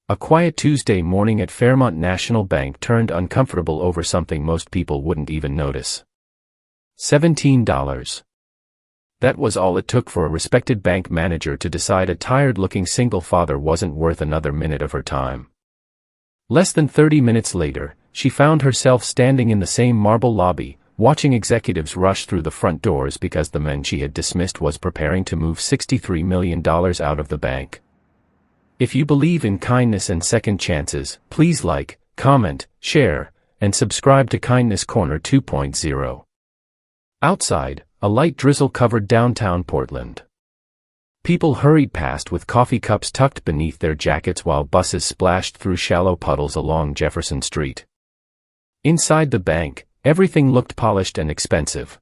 A quiet Tuesday morning at Fairmont National Bank turned uncomfortable over something most people wouldn't even notice. $17. That was all it took for a respected bank manager to decide a tired-looking single father wasn't worth another minute of her time. Less than 30 minutes later, she found herself standing in the same marble lobby, watching executives rush through the front doors because the man she had dismissed was preparing to move $63 million out of the bank. If you believe in kindness and second chances, please like, comment, share, and subscribe to Kindness Corner 2.0. Outside, a light drizzle covered downtown Portland. People hurried past with coffee cups tucked beneath their jackets while buses splashed through shallow puddles along Jefferson Street. Inside the bank, everything looked polished and expensive.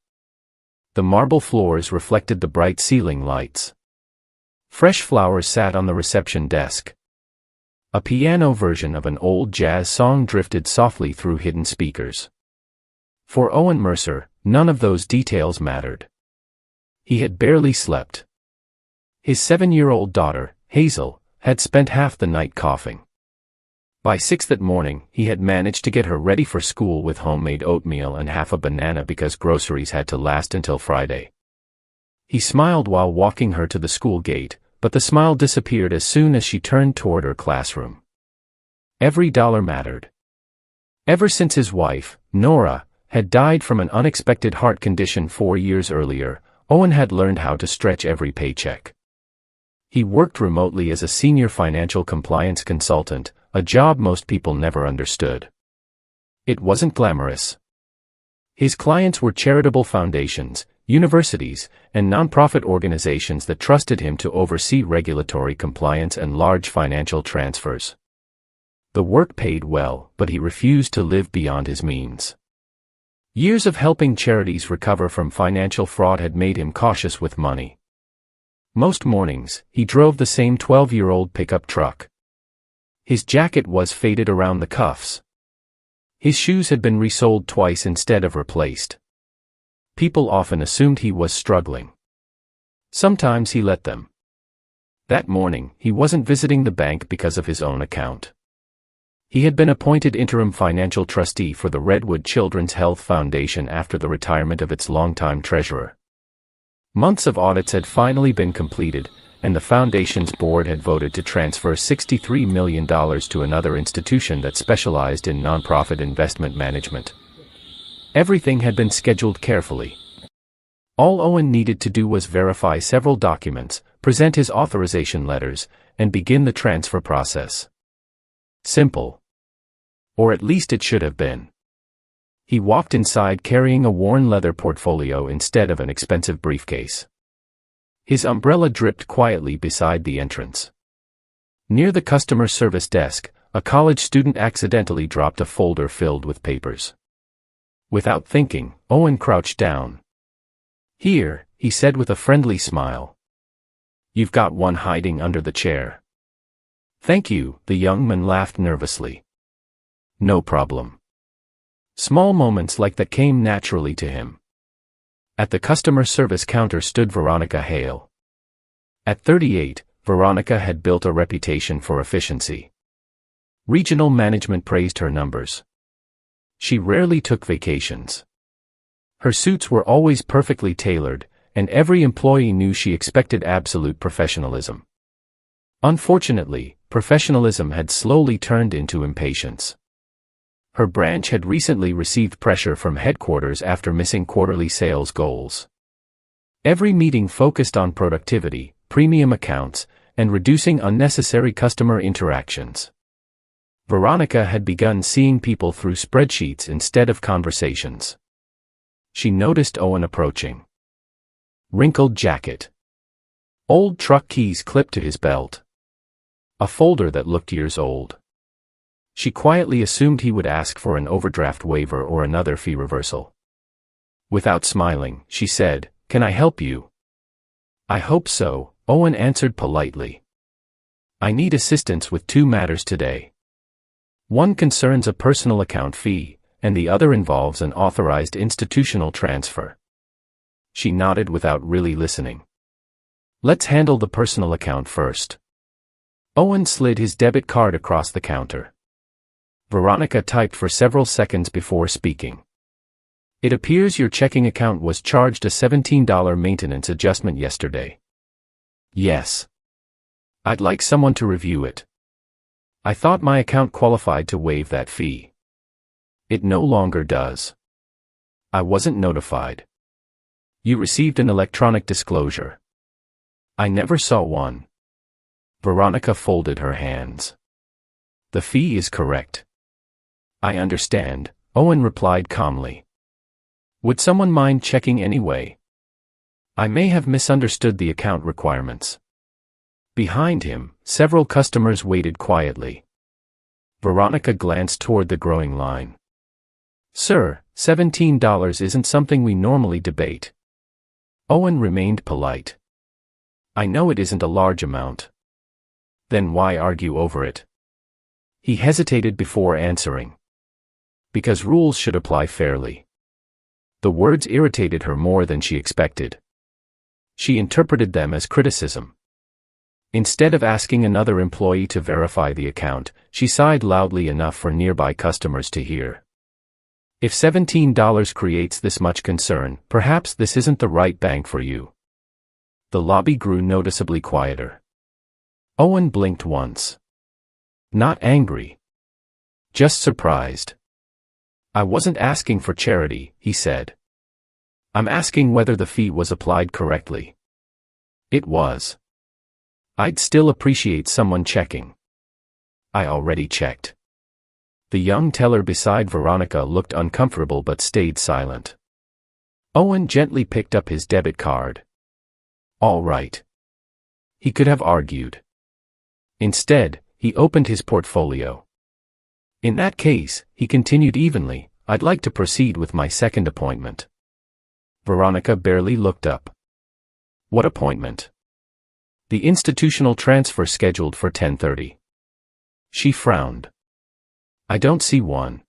The marble floors reflected the bright ceiling lights. Fresh flowers sat on the reception desk. A piano version of an old jazz song drifted softly through hidden speakers. For Owen Mercer, none of those details mattered. He had barely slept. His 7-year-old daughter, Hazel, had spent half the night coughing. By 6 that morning, he had managed to get her ready for school with homemade oatmeal and half a banana because groceries had to last until Friday. He smiled while walking her to the school gate, but the smile disappeared as soon as she turned toward her classroom. Every dollar mattered. Ever since his wife, Nora, had died from an unexpected heart condition 4 years earlier, Owen had learned how to stretch every paycheck. He worked remotely as a senior financial compliance consultant, a job most people never understood. It wasn't glamorous. His clients were charitable foundations, universities, and nonprofit organizations that trusted him to oversee regulatory compliance and large financial transfers. The work paid well, but he refused to live beyond his means. Years of helping charities recover from financial fraud had made him cautious with money. Most mornings, he drove the same 12-year-old pickup truck. His jacket was faded around the cuffs. His shoes had been resoled twice instead of replaced. People often assumed he was struggling. Sometimes he let them. That morning, he wasn't visiting the bank because of his own account. He had been appointed interim financial trustee for the Redwood Children's Health Foundation after the retirement of its longtime treasurer. Months of audits had finally been completed, and the foundation's board had voted to transfer $63 million to another institution that specialized in nonprofit investment management. Everything had been scheduled carefully. All Owen needed to do was verify several documents, present his authorization letters, and begin the transfer process. Simple. Or at least it should have been. He walked inside carrying a worn leather portfolio instead of an expensive briefcase. His umbrella dripped quietly beside the entrance. Near the customer service desk, a college student accidentally dropped a folder filled with papers. Without thinking, Owen crouched down. "Here," he said with a friendly smile. "You've got one hiding under the chair." "Thank you," the young man laughed nervously. "No problem." Small moments like that came naturally to him. At the customer service counter stood Veronica Hale. At 38, Veronica had built a reputation for efficiency. Regional management praised her numbers. She rarely took vacations. Her suits were always perfectly tailored, and every employee knew she expected absolute professionalism. Unfortunately, professionalism had slowly turned into impatience. Her branch had recently received pressure from headquarters after missing quarterly sales goals. Every meeting focused on productivity, premium accounts, and reducing unnecessary customer interactions. Veronica had begun seeing people through spreadsheets instead of conversations. She noticed Owen approaching. Wrinkled jacket. Old truck keys clipped to his belt. A folder that looked years old. She quietly assumed he would ask for an overdraft waiver or another fee reversal. Without smiling, she said, "Can I help you?" "I hope so," Owen answered politely. "I need assistance with 2 matters today. One concerns a personal account fee, and the other involves an authorized institutional transfer." She nodded without really listening. "Let's handle the personal account first." Owen slid his debit card across the counter. Veronica typed for several seconds before speaking. It appears your checking account was charged a $17 maintenance adjustment yesterday. Yes. I'd like someone to review it. I thought my account qualified to waive that fee. It no longer does. I wasn't notified. You received an electronic disclosure. I never saw one. Veronica folded her hands. The fee is correct. I understand, Owen replied calmly. Would someone mind checking anyway? I may have misunderstood the account requirements. Behind him, several customers waited quietly. Veronica glanced toward the growing line. Sir, $17 isn't something we normally debate. Owen remained polite. I know it isn't a large amount. Then why argue over it? He hesitated before answering. Because rules should apply fairly. The words irritated her more than she expected. She interpreted them as criticism. Instead of asking another employee to verify the account, she sighed loudly enough for nearby customers to hear. If $17 creates this much concern, perhaps this isn't the right bank for you. The lobby grew noticeably quieter. Owen blinked once. Not angry. Just surprised. I wasn't asking for charity, he said. I'm asking whether the fee was applied correctly. It was. I'd still appreciate someone checking. I already checked. The young teller beside Veronica looked uncomfortable but stayed silent. Owen gently picked up his debit card. All right. He could have argued. Instead, he opened his portfolio. In that case, he continued evenly, I'd like to proceed with my second appointment. Veronica barely looked up. What appointment? The institutional transfer scheduled for 10:30. She frowned. I don't see one.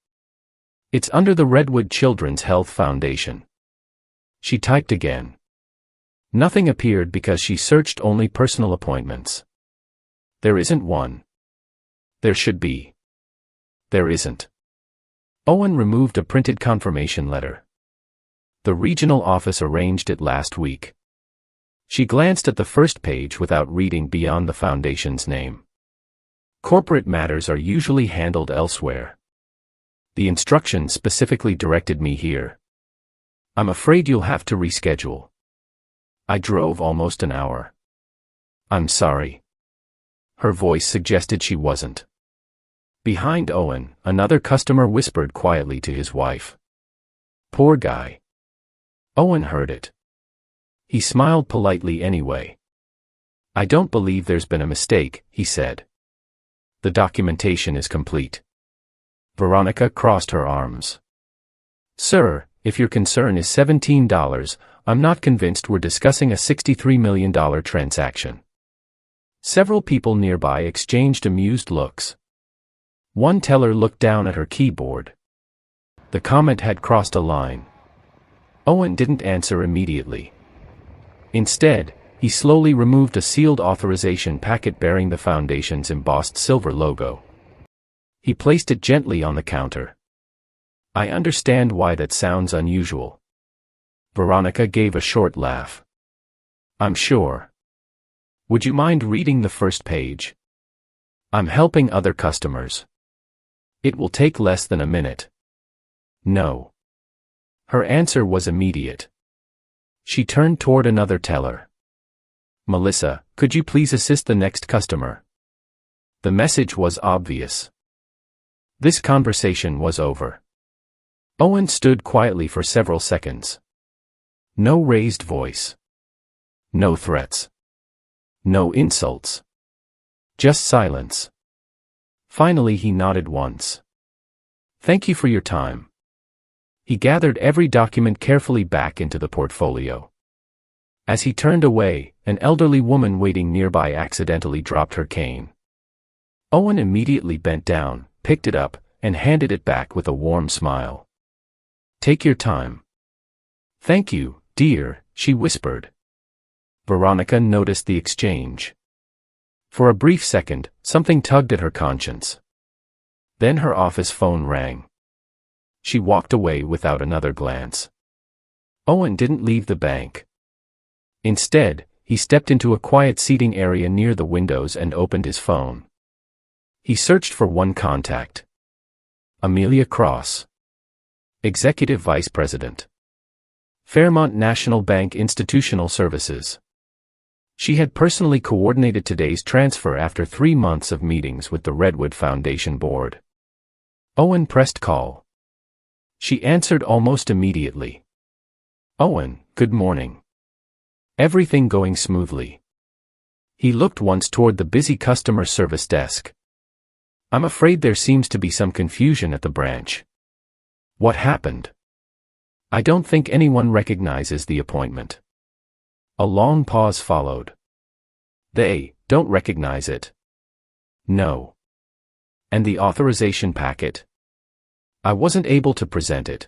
It's under the Redwood Children's Health Foundation. She typed again. Nothing appeared because she searched only personal appointments. There isn't one. There should be. There isn't. Owen removed a printed confirmation letter. The regional office arranged it last week. She glanced at the first page without reading beyond the foundation's name. Corporate matters are usually handled elsewhere. The instructions specifically directed me here. I'm afraid you'll have to reschedule. I drove almost an hour. I'm sorry. Her voice suggested she wasn't. Behind Owen, another customer whispered quietly to his wife. Poor guy. Owen heard it. He smiled politely anyway. I don't believe there's been a mistake, he said. The documentation is complete. Veronica crossed her arms. Sir, if your concern is $17, I'm not convinced we're discussing a $63 million transaction. Several people nearby exchanged amused looks. One teller looked down at her keyboard. The comment had crossed a line. Owen didn't answer immediately. Instead, he slowly removed a sealed authorization packet bearing the foundation's embossed silver logo. He placed it gently on the counter. I understand why that sounds unusual. Veronica gave a short laugh. I'm sure. Would you mind reading the first page? I'm helping other customers. It will take less than a minute. No. Her answer was immediate. She turned toward another teller. Melissa, could you please assist the next customer? The message was obvious. This conversation was over. Owen stood quietly for several seconds. No raised voice. No threats. No insults. Just silence. Finally he nodded once. Thank you for your time. He gathered every document carefully back into the portfolio. As he turned away, an elderly woman waiting nearby accidentally dropped her cane. Owen immediately bent down, picked it up, and handed it back with a warm smile. Take your time. Thank you, dear, she whispered. Veronica noticed the exchange. For a brief second, something tugged at her conscience. Then her office phone rang. She walked away without another glance. Owen didn't leave the bank. Instead, he stepped into a quiet seating area near the windows and opened his phone. He searched for one contact. Amelia Cross, Executive Vice President, Fairmont National Bank Institutional Services. She had personally coordinated today's transfer after 3 months of meetings with the Redwood Foundation Board. Owen pressed call. She answered almost immediately. Owen, good morning. Everything going smoothly? He looked once toward the busy customer service desk. I'm afraid there seems to be some confusion at the branch. What happened? I don't think anyone recognizes the appointment. A long pause followed. They don't recognize it. No. And the authorization packet? I wasn't able to present it.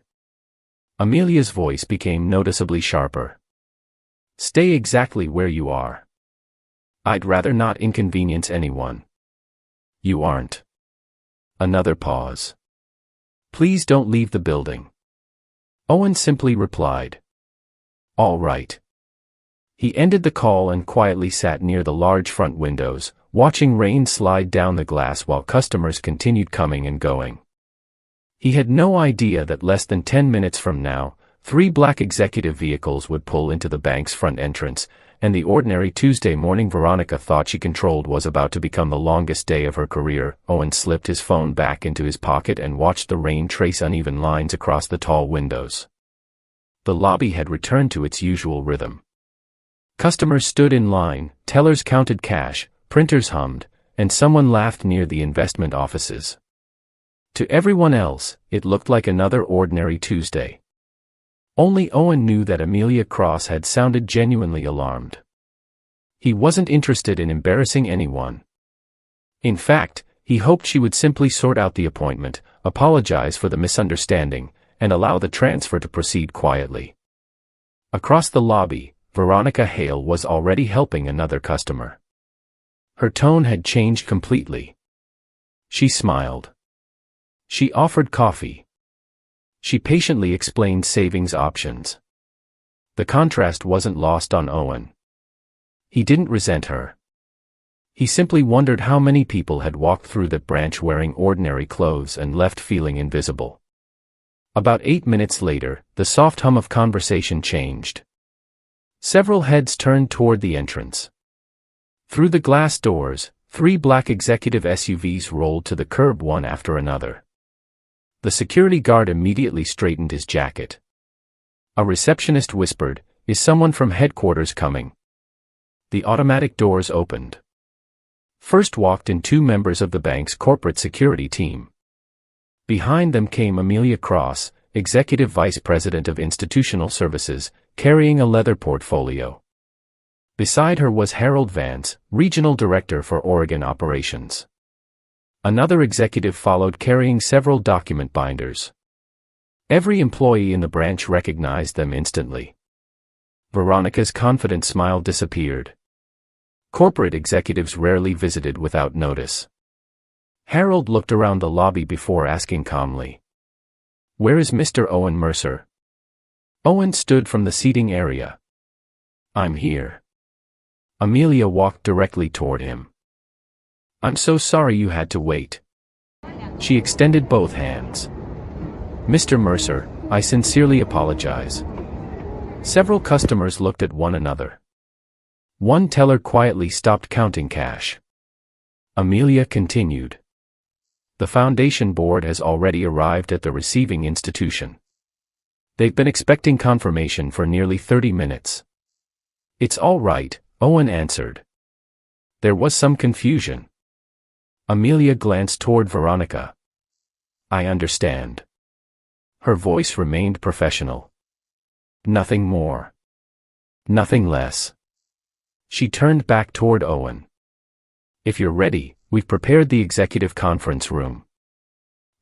Amelia's voice became noticeably sharper. Stay exactly where you are. I'd rather not inconvenience anyone. You aren't. Another pause. Please don't leave the building. Owen simply replied. All right. He ended the call and quietly sat near the large front windows, watching rain slide down the glass while customers continued coming and going. He had no idea that less than 10 minutes from now, 3 black executive vehicles would pull into the bank's front entrance, and the ordinary Tuesday morning Veronica thought she controlled was about to become the longest day of her career. Owen slipped his phone back into his pocket and watched the rain trace uneven lines across the tall windows. The lobby had returned to its usual rhythm. Customers stood in line, tellers counted cash, printers hummed, and someone laughed near the investment offices. To everyone else, it looked like another ordinary Tuesday. Only Owen knew that Amelia Cross had sounded genuinely alarmed. He wasn't interested in embarrassing anyone. In fact, he hoped she would simply sort out the appointment, apologize for the misunderstanding, and allow the transfer to proceed quietly. Across the lobby, Veronica Hale was already helping another customer. Her tone had changed completely. She smiled. She offered coffee. She patiently explained savings options. The contrast wasn't lost on Owen. He didn't resent her. He simply wondered how many people had walked through that branch wearing ordinary clothes and left feeling invisible. About 8 minutes later, the soft hum of conversation changed. Several heads turned toward the entrance. Through the glass doors, 3 black executive SUVs rolled to the curb one after another. The security guard immediately straightened his jacket. A receptionist whispered, "Is someone from headquarters coming?" The automatic doors opened. First walked in 2 members of the bank's corporate security team. Behind them came Amelia Cross, Executive Vice President of Institutional Services, carrying a leather portfolio. Beside her was Harold Vance, Regional Director for Oregon Operations. Another executive followed carrying several document binders. Every employee in the branch recognized them instantly. Veronica's confident smile disappeared. Corporate executives rarely visited without notice. Harold looked around the lobby before asking calmly, "Where is Mr. Owen Mercer?" Owen stood from the seating area. "I'm here." Amelia walked directly toward him. "I'm so sorry you had to wait." She extended both hands. "Mr. Mercer, I sincerely apologize." Several customers looked at one another. One teller quietly stopped counting cash. Amelia continued. "The foundation board has already arrived at the receiving institution. They've been expecting confirmation for nearly 30 minutes. It's all right," Owen answered. "There was some confusion." Amelia glanced toward Veronica. "I understand." Her voice remained professional. "Nothing more. Nothing less." She turned back toward Owen. "If you're ready, we've prepared the executive conference room."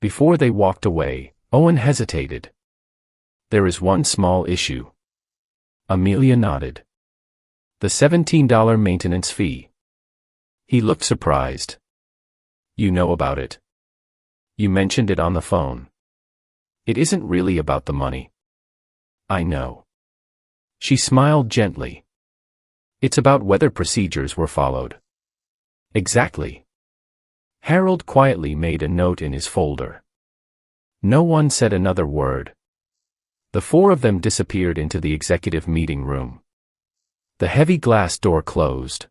Before they walked away, Owen hesitated. "There is one small issue." Amelia nodded. "The $17 maintenance fee." He looked surprised. You know about it. You mentioned it on the phone. It isn't really about the money. I know. She smiled gently. It's about whether procedures were followed. Exactly. Harold quietly made a note in his folder. No one said another word. The four of them disappeared into the executive meeting room. The heavy glass door closed.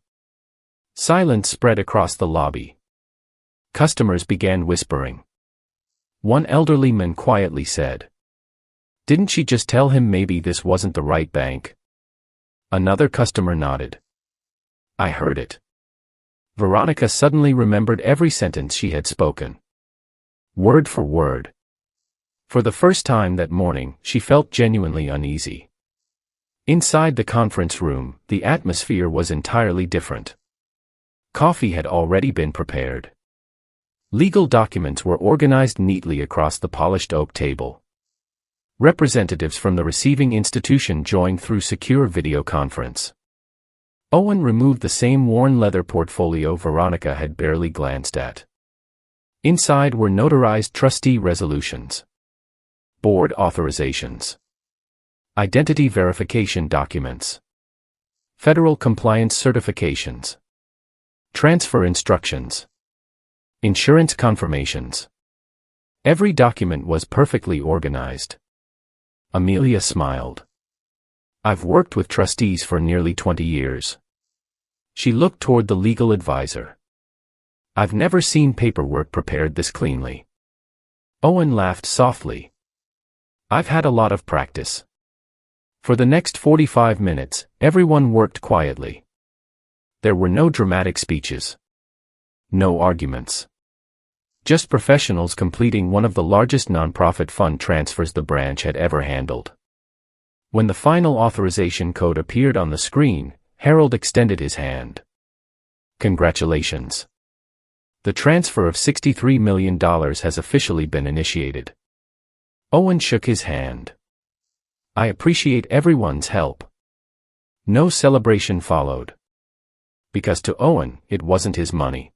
Silence spread across the lobby. Customers began whispering. One elderly man quietly said, "Didn't she just tell him maybe this wasn't the right bank?" Another customer nodded. I heard it. Veronica suddenly remembered every sentence she had spoken. Word for word. For the first time that morning, she felt genuinely uneasy. Inside the conference room, the atmosphere was entirely different. Coffee had already been prepared. Legal documents were organized neatly across the polished oak table. Representatives from the receiving institution joined through secure video conference. Owen removed the same worn leather portfolio Veronica had barely glanced at. Inside were notarized trustee resolutions, board authorizations, identity verification documents, federal compliance certifications, transfer instructions, insurance confirmations. Every document was perfectly organized. Amelia smiled. I've worked with trustees for nearly 20 years. She looked toward the legal advisor. I've never seen paperwork prepared this cleanly. Owen laughed softly. I've had a lot of practice. For the next 45 minutes, everyone worked quietly. There were no dramatic speeches. No arguments. Just professionals completing one of the largest nonprofit fund transfers the branch had ever handled. When the final authorization code appeared on the screen, Harold extended his hand. Congratulations. The transfer of $63 million has officially been initiated. Owen shook his hand. I appreciate everyone's help. No celebration followed. Because to Owen, it wasn't his money.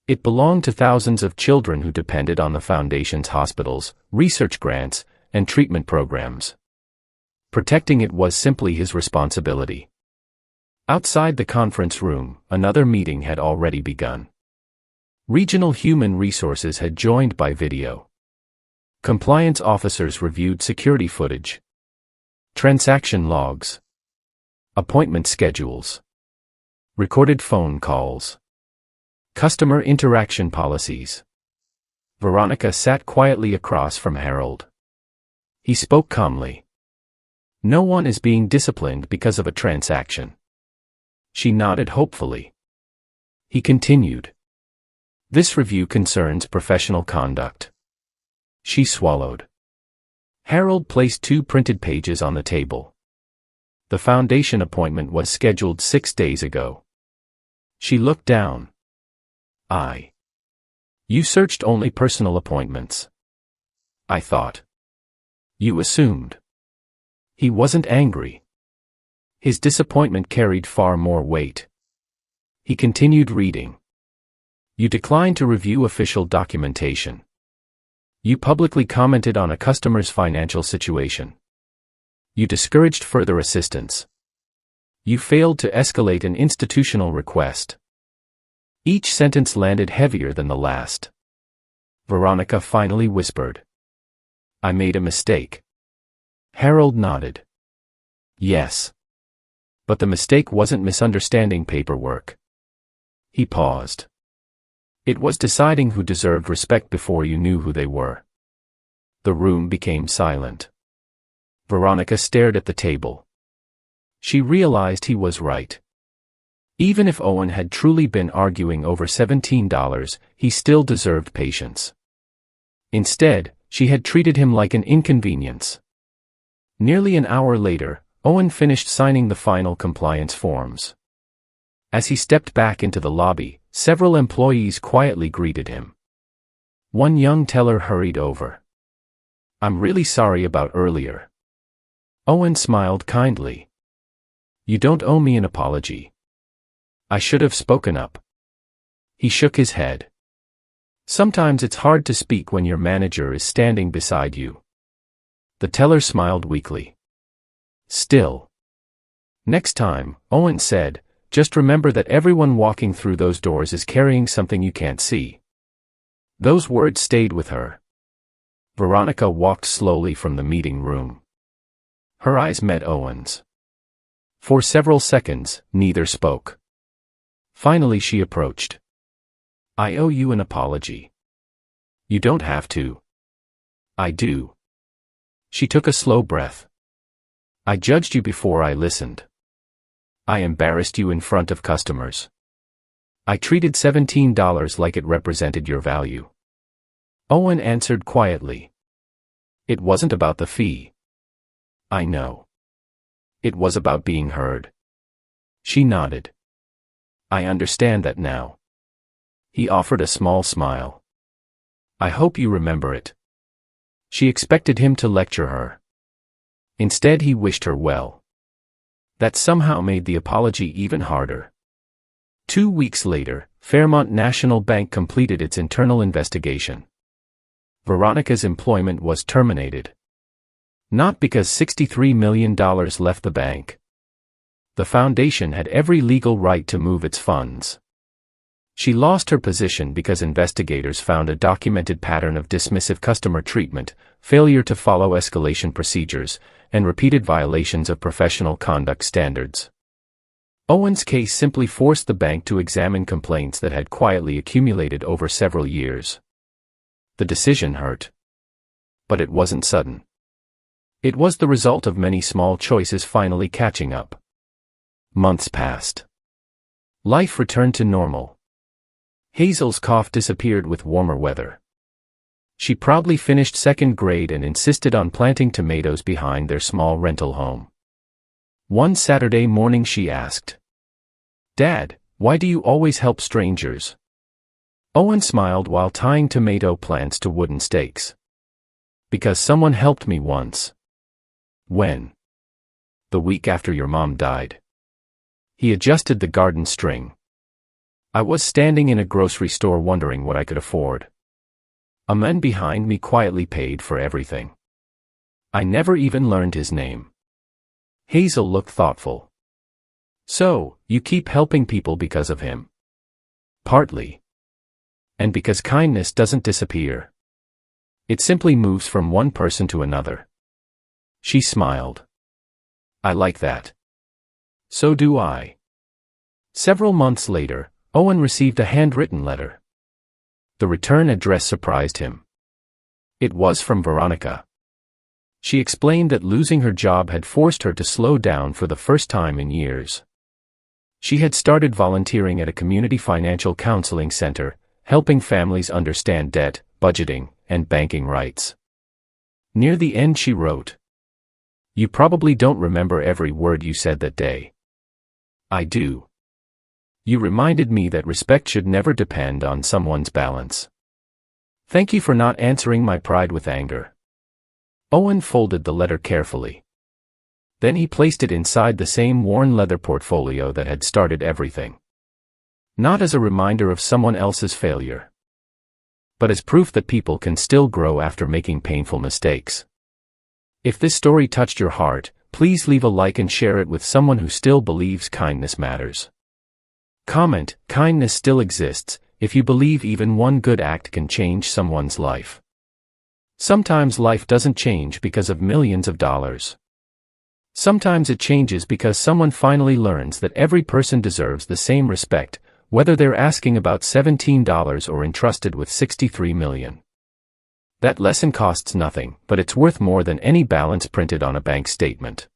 It belonged to thousands of children who depended on the foundation's hospitals, research grants, and treatment programs. Protecting it was simply his responsibility. Outside the conference room, another meeting had already begun. Regional Human Resources had joined by video. Compliance officers reviewed security footage, transaction logs, appointment schedules, recorded phone calls, customer interaction policies. Veronica sat quietly across from Harold. He spoke calmly. No one is being disciplined because of a transaction. She nodded hopefully. He continued. This review concerns professional conduct. She swallowed. Harold placed 2 printed pages on the table. The foundation appointment was scheduled 6 days ago. She looked down. You searched only personal appointments. I thought. You assumed. He wasn't angry. His disappointment carried far more weight. He continued reading. You declined to review official documentation. You publicly commented on a customer's financial situation. You discouraged further assistance. You failed to escalate an institutional request. Each sentence landed heavier than the last. Veronica finally whispered. I made a mistake. Harold nodded. Yes. But the mistake wasn't misunderstanding paperwork. He paused. It was deciding who deserved respect before you knew who they were. The room became silent. Veronica stared at the table. She realized he was right. Even if Owen had truly been arguing over $17, he still deserved patience. Instead, she had treated him like an inconvenience. Nearly an hour later, Owen finished signing the final compliance forms. As he stepped back into the lobby, several employees quietly greeted him. One young teller hurried over. I'm really sorry about earlier. Owen smiled kindly. You don't owe me an apology. I should have spoken up. He shook his head. Sometimes it's hard to speak when your manager is standing beside you. The teller smiled weakly. Still. Next time, Owen said, just remember that everyone walking through those doors is carrying something you can't see. Those words stayed with her. Veronica walked slowly from the meeting room. Her eyes met Owen's. For several seconds, neither spoke. Finally she approached. I owe you an apology. You don't have to. I do. She took a slow breath. I judged you before I listened. I embarrassed you in front of customers. I treated $17 like it represented your value. Owen answered quietly. It wasn't about the fee. I know. It was about being heard. She nodded. I understand that now. He offered a small smile. I hope you remember it. She expected him to lecture her. Instead he wished her well. That somehow made the apology even harder. 2 weeks later, Fairmont National Bank completed its internal investigation. Veronica's employment was terminated. Not because $63 million left the bank. The foundation had every legal right to move its funds. She lost her position because investigators found a documented pattern of dismissive customer treatment, failure to follow escalation procedures, and repeated violations of professional conduct standards. Owen's case simply forced the bank to examine complaints that had quietly accumulated over several years. The decision hurt. But it wasn't sudden. It was the result of many small choices finally catching up. Months passed. Life returned to normal. Hazel's cough disappeared with warmer weather. She proudly finished second grade and insisted on planting tomatoes behind their small rental home. One Saturday morning she asked, Dad, why do you always help strangers? Owen smiled while tying tomato plants to wooden stakes. Because someone helped me once. When? The week after your mom died. He adjusted the garden string. I was standing in a grocery store wondering what I could afford. A man behind me quietly paid for everything. I never even learned his name. Hazel looked thoughtful. So, you keep helping people because of him? Partly. And because kindness doesn't disappear. It simply moves from one person to another. She smiled. I like that. So do I. Several months later, Owen received a handwritten letter. The return address surprised him. It was from Veronica. She explained that losing her job had forced her to slow down for the first time in years. She had started volunteering at a community financial counseling center, helping families understand debt, budgeting, and banking rights. Near the end she wrote, You probably don't remember every word you said that day. I do. You reminded me that respect should never depend on someone's balance. Thank you for not answering my pride with anger. Owen folded the letter carefully. Then he placed it inside the same worn leather portfolio that had started everything. Not as a reminder of someone else's failure, but as proof that people can still grow after making painful mistakes. If this story touched your heart, please leave a like and share it with someone who still believes kindness matters. Comment, kindness still exists, if you believe even one good act can change someone's life. Sometimes life doesn't change because of millions of dollars. Sometimes it changes because someone finally learns that every person deserves the same respect, whether they're asking about $17 or entrusted with $63 million. That lesson costs nothing, but it's worth more than any balance printed on a bank statement.